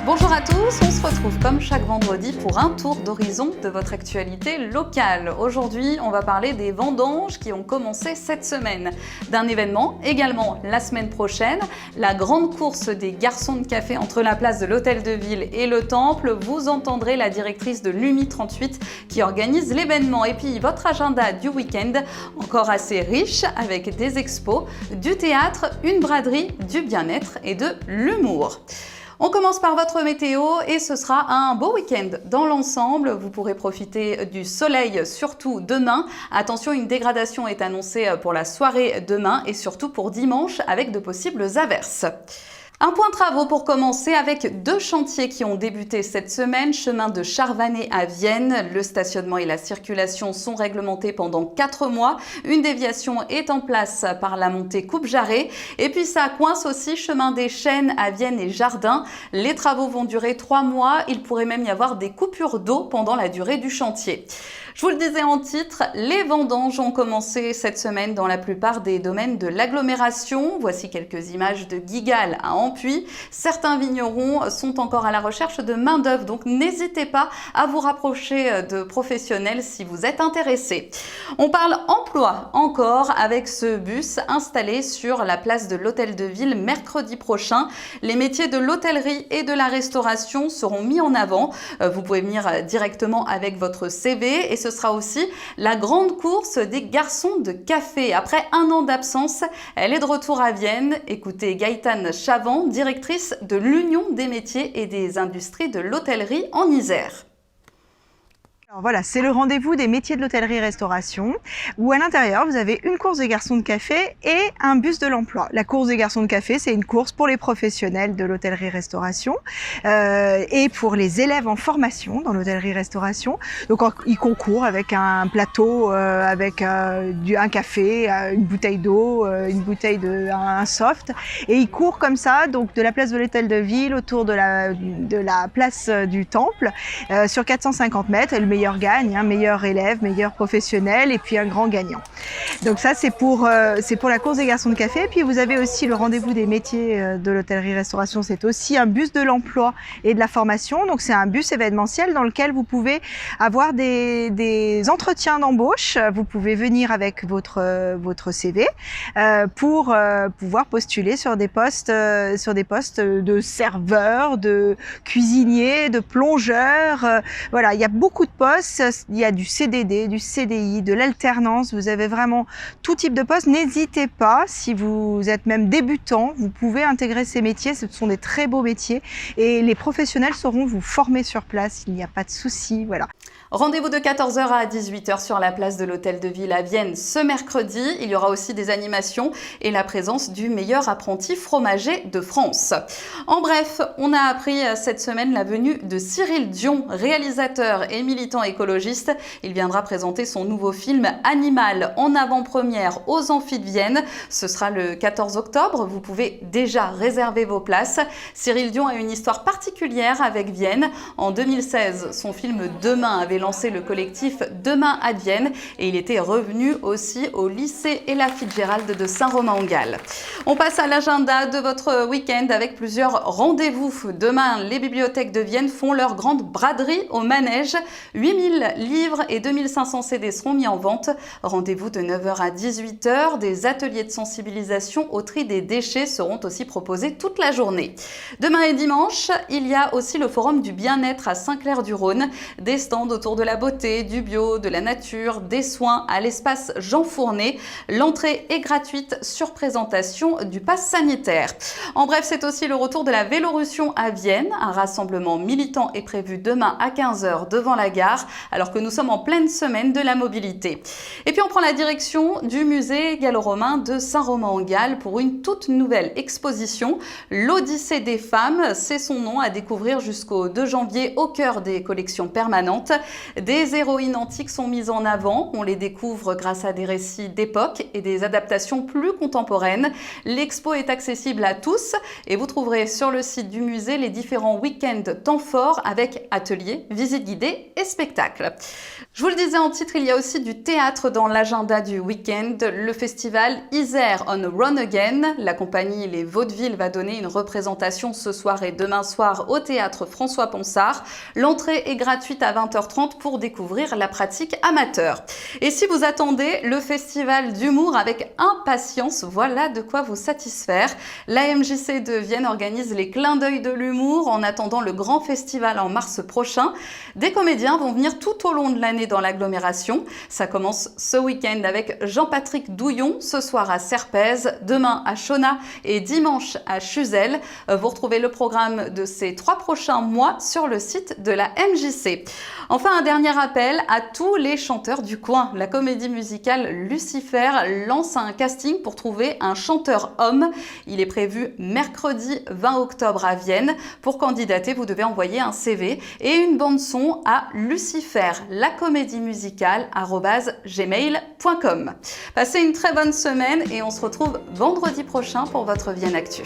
Bonjour à tous, on se retrouve comme chaque vendredi pour un tour d'horizon de votre actualité locale. Aujourd'hui, on va parler des vendanges qui ont commencé cette semaine. D'un événement également la semaine prochaine, la grande course des garçons de café entre la place de l'Hôtel de Ville et le Temple. Vous entendrez la directrice de l'UMI 38 qui organise l'événement. Et puis votre agenda du week-end, encore assez riche avec des expos, du théâtre, une braderie, du bien-être et de l'humour. On commence par votre météo et ce sera un beau week-end dans l'ensemble. Vous pourrez profiter du soleil, surtout demain. Attention, une dégradation est annoncée pour la soirée demain et surtout pour dimanche avec de possibles averses. Un point travaux pour commencer avec deux chantiers qui ont débuté cette semaine. Chemin de Charvanay à Vienne. Le stationnement et la circulation sont réglementés pendant 4 mois. Une déviation est en place par la montée Coupe-Jarret. Et puis ça coince aussi chemin des Chênes à Vienne et Jardin. Les travaux vont durer 3 mois. Il pourrait même y avoir des coupures d'eau pendant la durée du chantier. Je vous le disais en titre, les vendanges ont commencé cette semaine dans la plupart des domaines de l'agglomération. Voici quelques images de Guigal à Ampuis. Certains vignerons sont encore à la recherche de main-d'œuvre, donc n'hésitez pas à vous rapprocher de professionnels si vous êtes intéressé. On parle emploi encore avec ce bus installé sur la place de l'Hôtel de Ville mercredi prochain. Les métiers de l'hôtellerie et de la restauration seront mis en avant. Vous pouvez venir directement avec votre CV et ce sera aussi la grande course des garçons de café. Après un an d'absence, elle est de retour à Vienne. Écoutez Gaëtane Chavant, directrice de l'Union des métiers et des industries de l'hôtellerie en Isère. Alors voilà, c'est le rendez-vous des métiers de l'hôtellerie-restauration où à l'intérieur, vous avez une course des garçons de café et un bus de l'emploi. La course des garçons de café, c'est une course pour les professionnels de l'hôtellerie-restauration et pour les élèves en formation dans l'hôtellerie-restauration. Donc ils concourent avec un plateau, avec un café, une bouteille d'eau, un soft et ils courent comme ça, donc de la place de l'Hôtel de Ville autour de la place du Temple sur 450 mètres. Et le meilleur gagne, meilleur élève, meilleur professionnel et puis un grand gagnant. Donc ça c'est pour la course des garçons de café. Et puis vous avez aussi le rendez-vous des métiers de l'hôtellerie-restauration, c'est aussi un bus de l'emploi et de la formation. Donc c'est un bus événementiel dans lequel vous pouvez avoir des entretiens d'embauche. Vous pouvez venir avec votre CV pour pouvoir postuler sur des postes de serveur, de cuisinier, de plongeur. Voilà, il y a beaucoup de postes, il y a du CDD, du CDI, de l'alternance, vous avez vraiment tout type de poste. N'hésitez pas, si vous êtes même débutant, vous pouvez intégrer ces métiers, ce sont des très beaux métiers et les professionnels sauront vous former sur place, il n'y a pas de souci, voilà. Rendez-vous de 14h à 18h sur la place de l'Hôtel de Ville à Vienne ce mercredi. Il y aura aussi des animations et la présence du meilleur apprenti fromager de France. En bref, on a appris cette semaine la venue de Cyril Dion, réalisateur et militant écologiste. Il viendra présenter son nouveau film Animal en avant-première aux Amphis de Vienne. Ce sera le 14 octobre. Vous pouvez déjà réserver vos places. Cyril Dion a une histoire particulière avec Vienne. En 2016, son film Demain avait lancé le collectif Demain à Vienne et il était revenu aussi au lycée Ella Fitzgerald de Saint-Romain-en-Galles. On passe à l'agenda de votre week-end avec plusieurs rendez-vous. Demain, les bibliothèques de Vienne font leur grande braderie au manège. 8000 livres et 2500 CD seront mis en vente. Rendez-vous de 9h à 18h. Des ateliers de sensibilisation au tri des déchets seront aussi proposés toute la journée. Demain et dimanche, il y a aussi le forum du bien-être à Saint-Clair-du-Rhône. Des stands autour de la beauté, du bio, de la nature, des soins à l'espace Jean Fournet. L'entrée est gratuite sur présentation du pass sanitaire. En bref, c'est aussi le retour de la Vélorussion à Vienne. Un rassemblement militant est prévu demain à 15h devant la gare, alors que nous sommes en pleine semaine de la mobilité. Et puis on prend la direction du musée gallo-romain de Saint-Romain-en-Galles pour une toute nouvelle exposition. L'Odyssée des femmes, c'est son nom, à découvrir jusqu'au 2 janvier au cœur des collections permanentes. Des héroïnes antiques sont mises en avant, on les découvre grâce à des récits d'époque et des adaptations plus contemporaines. L'expo est accessible à tous et vous trouverez sur le site du musée les différents week-ends temps forts avec ateliers, visites guidées et spectacles. Je vous le disais en titre, il y a aussi du théâtre dans l'agenda du week-end. Le festival Isère on Run Again. La compagnie Les Vaudevilles va donner une représentation ce soir et demain soir au théâtre François Ponsard. L'entrée est gratuite à 20h30 pour découvrir la pratique amateur. Et si vous attendez le festival d'humour avec impatience, voilà de quoi vous satisfaire. La MJC de Vienne organise les clins d'œil de l'humour en attendant le grand festival en mars prochain. Des comédiens vont venir tout au long de l'année dans l'agglomération. Ça commence ce week-end avec Jean-Patrick Douillon, ce soir à Serpez, demain à Chona et dimanche à Chuzelle. Vous retrouvez le programme de ces 3 prochains mois sur le site de la MJC. Enfin, un dernier appel à tous les chanteurs du coin. La comédie musicale Lucifer lance un casting pour trouver un chanteur homme. Il est prévu mercredi 20 octobre à Vienne. Pour candidater, vous devez envoyer un CV et une bande-son à lucifer.lacomédiemusicale@gmail.com. Passez une très bonne semaine et on se retrouve vendredi prochain pour votre Vienne Actu.